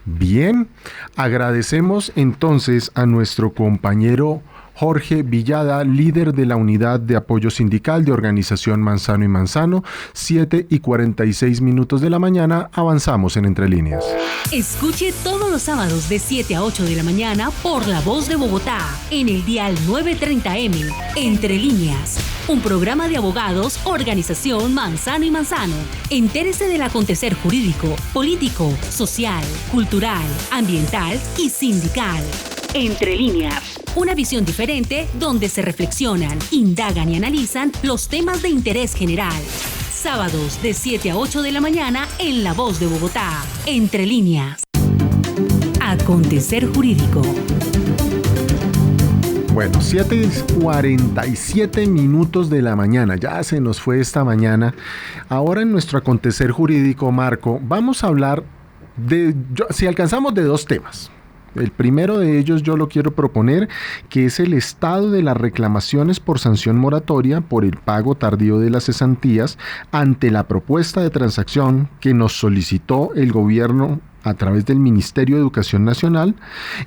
Bien, agradecemos entonces a nuestro compañero Jorge Villada, líder de la Unidad de Apoyo Sindical de Organización Manzano y Manzano. 7:46 de la mañana, avanzamos en Entre Líneas. Escuche todos los sábados de 7 a 8 de la mañana por La Voz de Bogotá, en el dial 930M, Entre Líneas, un programa de abogados, Organización Manzano y Manzano. Entérese del acontecer jurídico, político, social, cultural, ambiental y sindical. Entre Líneas, una visión diferente donde se reflexionan, indagan y analizan los temas de interés general. Sábados de 7 a 8 de la mañana en La Voz de Bogotá. Entre Líneas. Acontecer jurídico. Bueno, 7:47 de la mañana, ya se nos fue esta mañana. Ahora en nuestro acontecer jurídico, Marco, vamos a hablar si alcanzamos de dos temas. El primero de ellos yo lo quiero proponer, que es el estado de las reclamaciones por sanción moratoria por el pago tardío de las cesantías ante la propuesta de transacción que nos solicitó el gobierno a través del Ministerio de Educación Nacional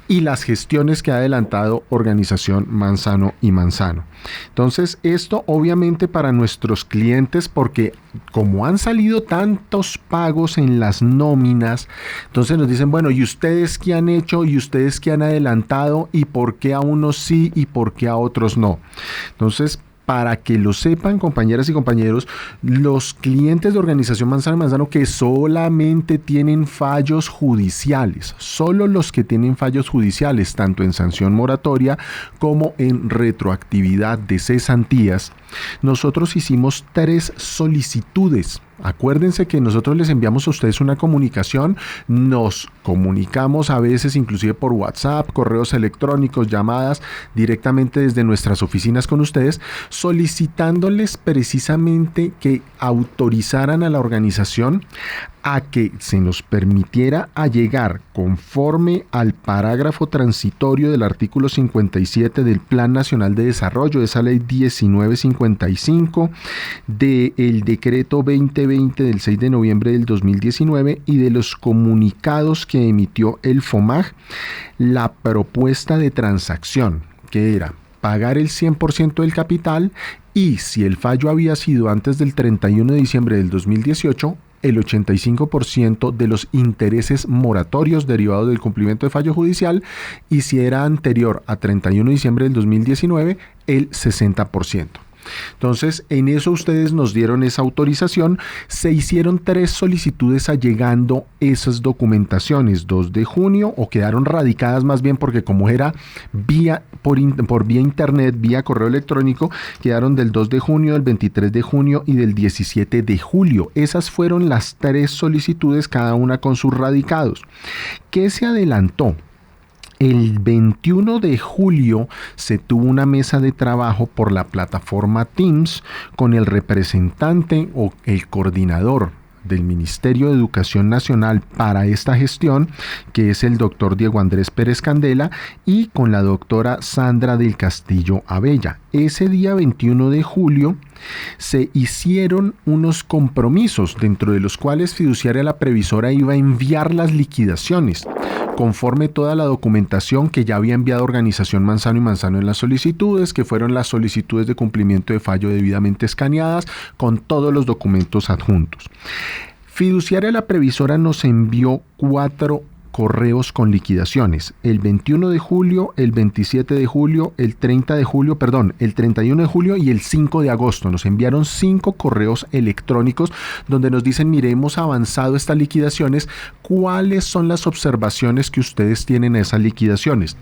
y las gestiones que ha adelantado Organización Manzano y Manzano. Entonces, esto obviamente para nuestros clientes, porque como han salido tantos pagos en las nóminas, entonces nos dicen, bueno, ¿y ustedes qué han hecho? ¿Y ustedes qué han adelantado? ¿Y por qué a unos sí y por qué a otros no? Entonces, para que lo sepan, compañeras y compañeros, los clientes de Organización Manzano y Manzano que solamente tienen fallos judiciales, solo los que tienen fallos judiciales, tanto en sanción moratoria como en retroactividad de cesantías, nosotros hicimos 3 solicitudes. Acuérdense que nosotros les enviamos a ustedes una comunicación, nos comunicamos a veces inclusive por WhatsApp, correos electrónicos, llamadas directamente desde nuestras oficinas con ustedes, solicitándoles precisamente que autorizaran a la organización a que se nos permitiera allegar conforme al parágrafo transitorio del artículo 57 del Plan Nacional de Desarrollo, de esa ley 1955, del decreto 2020 del 6 de noviembre del 2019 y de los comunicados que emitió el FOMAG, la propuesta de transacción, que era pagar el 100% del capital y si el fallo había sido antes del 31 de diciembre del 2018, el 85% de los intereses moratorios derivados del cumplimiento de fallo judicial y si era anterior a 31 de diciembre del 2019, el 60%. Entonces, en eso ustedes nos dieron esa autorización. Se hicieron 3 solicitudes allegando esas documentaciones, 2 de junio, o quedaron radicadas más bien porque como era por vía internet, vía correo electrónico, quedaron del 2 de junio, del 23 de junio y del 17 de julio. Esas fueron las 3 solicitudes, cada una con sus radicados. ¿Qué se adelantó? El 21 de julio se tuvo una mesa de trabajo por la plataforma Teams con el representante o el coordinador del Ministerio de Educación Nacional para esta gestión, que es el doctor Diego Andrés Pérez Candela, y con la doctora Sandra del Castillo Abella. Ese día 21 de julio se hicieron unos compromisos, dentro de los cuales Fiduciaria La Previsora iba a enviar las liquidaciones. conforme toda la documentación que ya había enviado Organización Manzano y Manzano en las solicitudes, que fueron las solicitudes de cumplimiento de fallo debidamente escaneadas, con todos los documentos adjuntos. Fiduciaria La Previsora nos envió 4 correos con liquidaciones, el 21 de julio, el 27 de julio, el 31 de julio y el 5 de agosto. Nos enviaron 5 correos electrónicos donde nos dicen, mire, hemos avanzado estas liquidaciones, ¿cuáles son las observaciones que ustedes tienen a esas liquidaciones?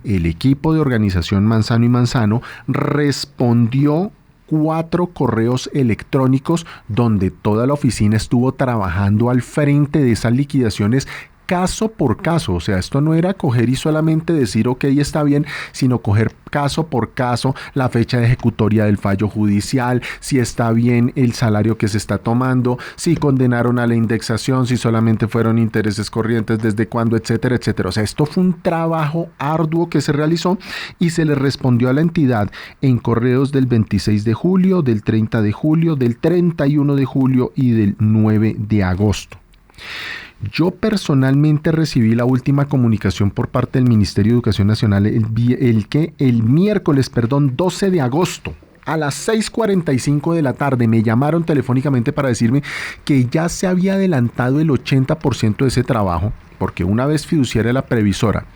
El equipo de Organización Manzano y Manzano respondió 4 correos electrónicos donde toda la oficina estuvo trabajando al frente de esas liquidaciones caso por caso. O sea, esto no era coger y solamente decir ok, está bien, sino coger caso por caso la fecha de ejecutoria del fallo judicial, si está bien el salario que se está tomando, si condenaron a la indexación, si solamente fueron intereses corrientes, desde cuándo, etcétera, etcétera. O sea, esto fue un trabajo arduo que se realizó y se le respondió a la entidad en correos del 26 de julio, del 30 de julio, del 31 de julio y del 9 de agosto. Yo personalmente recibí la última comunicación por parte del Ministerio de Educación Nacional el miércoles 12 de agosto. A las 6:45 de la tarde me llamaron telefónicamente para decirme que ya se había adelantado el 80% de ese trabajo, porque una vez Fiduciaria La Previsora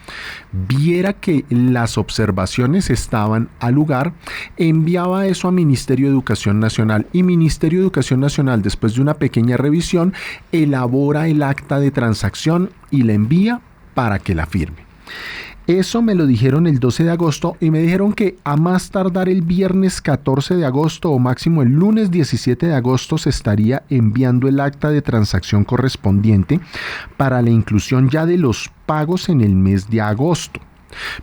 viera que las observaciones estaban al lugar, enviaba eso a Ministerio de Educación Nacional, y Ministerio de Educación Nacional, después de una pequeña revisión, elabora el acta de transacción y la envía para que la firme. Eso me lo dijeron el 12 de agosto y me dijeron que a más tardar el viernes 14 de agosto o máximo el lunes 17 de agosto se estaría enviando el acta de transacción correspondiente para la inclusión ya de los pagos en el mes de agosto.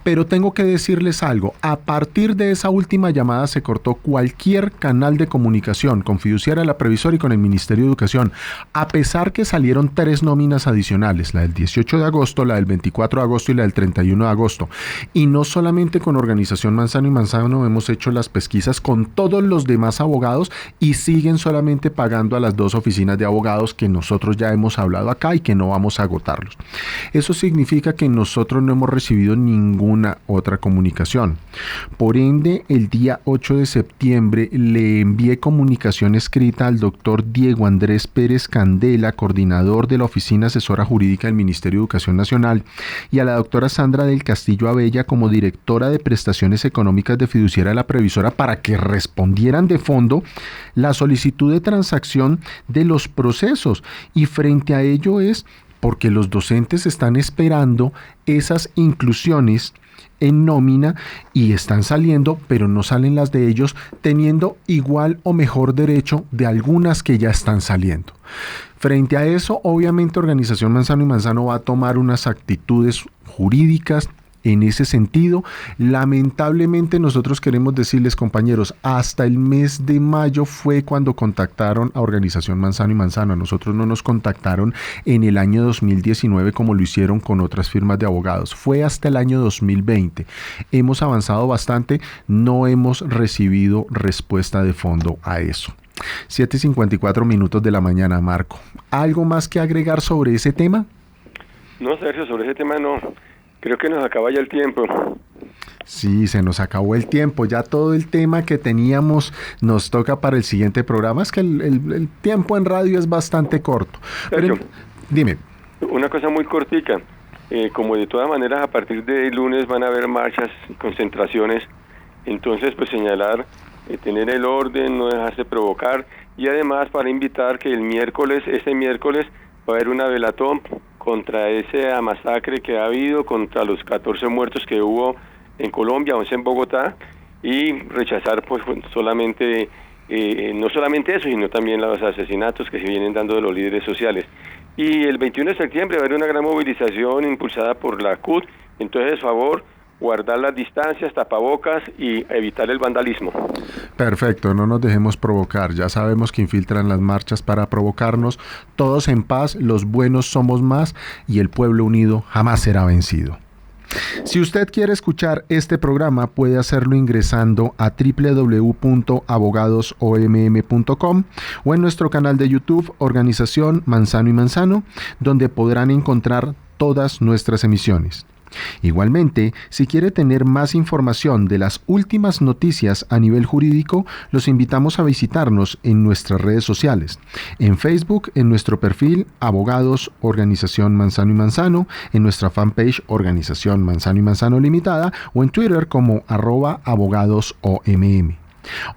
Pero tengo que decirles algo, a partir de esa última llamada se cortó cualquier canal de comunicación con Fiduciaria La Previsora y con el Ministerio de Educación, a pesar que salieron 3 nóminas adicionales, la del 18 de agosto, la del 24 de agosto y la del 31 de agosto. Y no solamente con Organización Manzano y Manzano hemos hecho las pesquisas con todos los demás abogados y siguen solamente pagando a las 2 oficinas de abogados que nosotros ya hemos hablado acá y que no vamos a agotarlos. Eso significa que nosotros no hemos recibido ninguna otra comunicación. Por ende, el día 8 de septiembre le envié comunicación escrita al doctor Diego Andrés Pérez Candela, coordinador de la Oficina Asesora Jurídica del Ministerio de Educación Nacional, y a la doctora Sandra del Castillo Abella como directora de prestaciones económicas de Fiduciaria La Previsora para que respondieran de fondo la solicitud de transacción de los procesos, y frente a ello es porque los docentes están esperando esas inclusiones en nómina y están saliendo, pero no salen las de ellos, teniendo igual o mejor derecho de algunas que ya están saliendo. Frente a eso, obviamente Organización Manzano y Manzano va a tomar unas actitudes jurídicas en ese sentido. Lamentablemente nosotros queremos decirles, compañeros, hasta el mes de mayo fue cuando contactaron a Organización Manzano y Manzano. A nosotros no nos contactaron en el año 2019 como lo hicieron con otras firmas de abogados. Fue hasta el año 2020. Hemos avanzado bastante, no hemos recibido respuesta de fondo a eso. 7:54 minutos de la mañana, Marco. ¿Algo más que agregar sobre ese tema? No, Sergio, sobre ese tema no. Creo que nos acaba ya el tiempo. Sí, se nos acabó el tiempo. Ya todo el tema que teníamos nos toca para el siguiente programa. Es que el tiempo en radio es bastante corto. Sergio, pero, dime. Una cosa muy cortica. Como de todas maneras a partir de lunes van a haber marchas y concentraciones, entonces pues señalar, tener el orden, no dejarse provocar, y además para invitar que este miércoles va a haber una velatón contra esa masacre que ha habido, contra los 14 muertos que hubo en Colombia, 11 en Bogotá, y rechazar pues solamente, no solamente eso, sino también los asesinatos que se vienen dando de los líderes sociales. Y el 21 de septiembre va a haber una gran movilización impulsada por la CUT, entonces favor, guardar las distancias, tapabocas y evitar el vandalismo. Perfecto, no nos dejemos provocar. Ya sabemos que infiltran las marchas para provocarnos. Todos en paz, los buenos somos más y el pueblo unido jamás será vencido. Si usted quiere escuchar este programa, puede hacerlo ingresando a www.abogadosomm.com o en nuestro canal de YouTube, Organización Manzano y Manzano, donde podrán encontrar todas nuestras emisiones. Igualmente, si quiere tener más información de las últimas noticias a nivel jurídico, los invitamos a visitarnos en nuestras redes sociales. En Facebook, en nuestro perfil Abogados Organización Manzano y Manzano, en nuestra fanpage Organización Manzano y Manzano Limitada o en Twitter como @abogadosomm.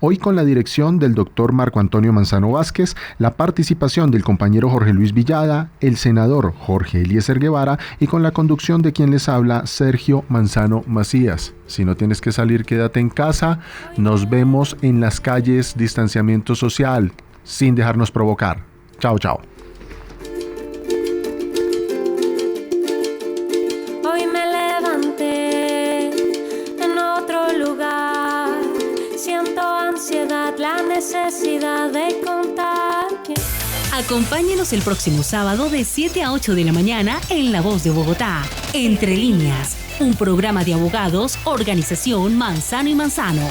Hoy con la dirección del doctor Marco Antonio Manzano Vázquez, la participación del compañero Jorge Luis Villada, el senador Jorge Eliezer Guevara y con la conducción de quien les habla Sergio Manzano Macías. Si no tienes que salir, quédate en casa. Nos vemos en las calles, distanciamiento social, sin dejarnos provocar. Chao, chao. Hoy me levanté en otro lugar. Siento ansiedad, la necesidad de contar. Acompáñenos el próximo sábado de 7 a 8 de la mañana en La Voz de Bogotá. Entre Líneas, un programa de abogados, Organización Manzano y Manzano.